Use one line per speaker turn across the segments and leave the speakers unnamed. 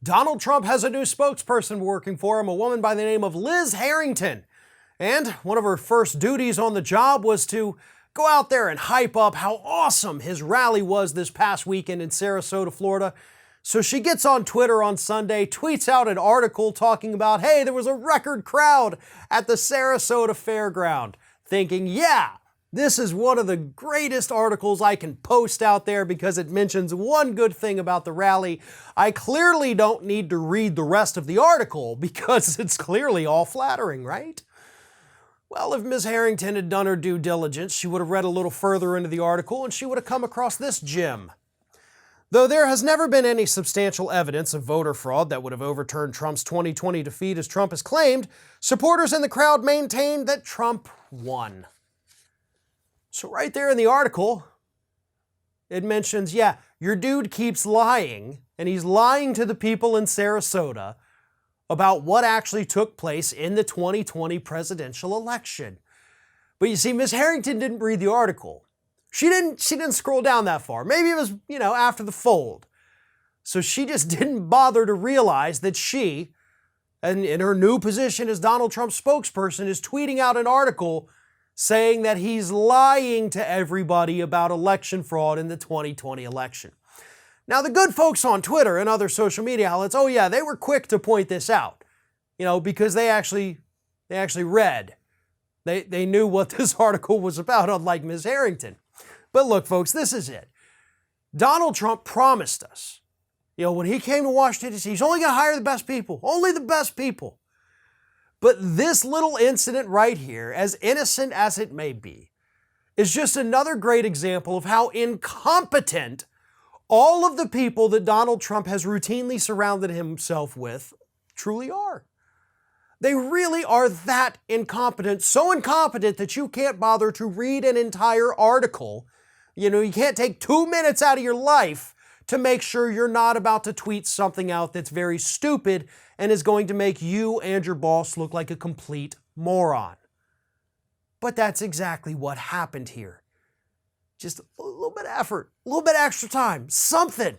Donald Trump has a new spokesperson working for him, a woman by the name of Liz Harrington. And one of her first duties on the job was to go out there and hype up how awesome his rally was this past weekend in Sarasota, Florida. So she gets on Twitter on Sunday, tweets out an article talking about, hey, there was a record crowd at the Sarasota Fairground, thinking, yeah, this is one of the greatest articles I can post out there because it mentions one good thing about the rally. I clearly don't need to read the rest of the article because it's clearly all flattering, right? Well, if Ms. Harrington had done her due diligence, she would have read a little further into the article and she would have come across this gem. Though there has never been any substantial evidence of voter fraud that would have overturned Trump's 2020 defeat as Trump has claimed, supporters in the crowd maintained that Trump won. So right there in the article, it mentions, yeah, your dude keeps lying, and he's lying to the people in Sarasota about what actually took place in the 2020 presidential election. But you see, Ms. Harrington didn't read the article. She didn't scroll down that far. Maybe it was, after the fold. So she just didn't bother to realize that she, and in her new position as Donald Trump's spokesperson, is tweeting out an article saying that he's lying to everybody about election fraud in the 2020 election. Now, the good folks on Twitter and other social media outlets, oh yeah, they were quick to point this out, because they actually read. They knew what this article was about, unlike Ms. Harrington. But look, folks, this is it. Donald Trump promised us, when he came to Washington, D.C., he's only going to hire the best people, only the best people. But this little incident right here, as innocent as it may be, is just another great example of how incompetent all of the people that Donald Trump has routinely surrounded himself with truly are. They really are that incompetent, so incompetent that you can't bother to read an entire article. You can't take 2 minutes out of your life to make sure you're not about to tweet something out that's very stupid and is going to make you and your boss look like a complete moron. But that's exactly what happened here. Just a little bit of effort, a little bit of extra time, something.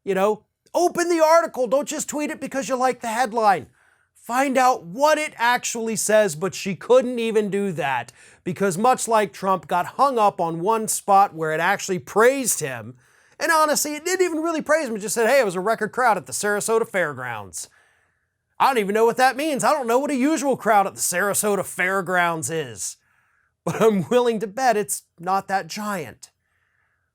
Open the article. Don't just tweet it because you like the headline. Find out what it actually says, but she couldn't even do that because much like Trump got hung up on one spot where it actually praised him. And honestly, it didn't even really praise him. It just said, hey, it was a record crowd at the Sarasota Fairgrounds. I don't even know what that means. I don't know what a usual crowd at the Sarasota Fairgrounds is. But I'm willing to bet it's not that giant.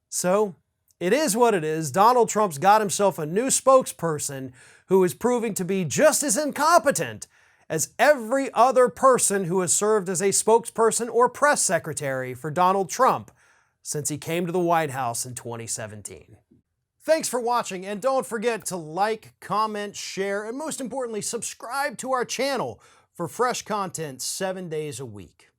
So, it is what it is. Donald Trump's got himself a new spokesperson who is proving to be just as incompetent as every other person who has served as a spokesperson or press secretary for Donald Trump since he came to the White House in 2017. Thanks for watching, and don't forget to like, comment, share, and most importantly, subscribe to our channel for fresh content 7 days a week.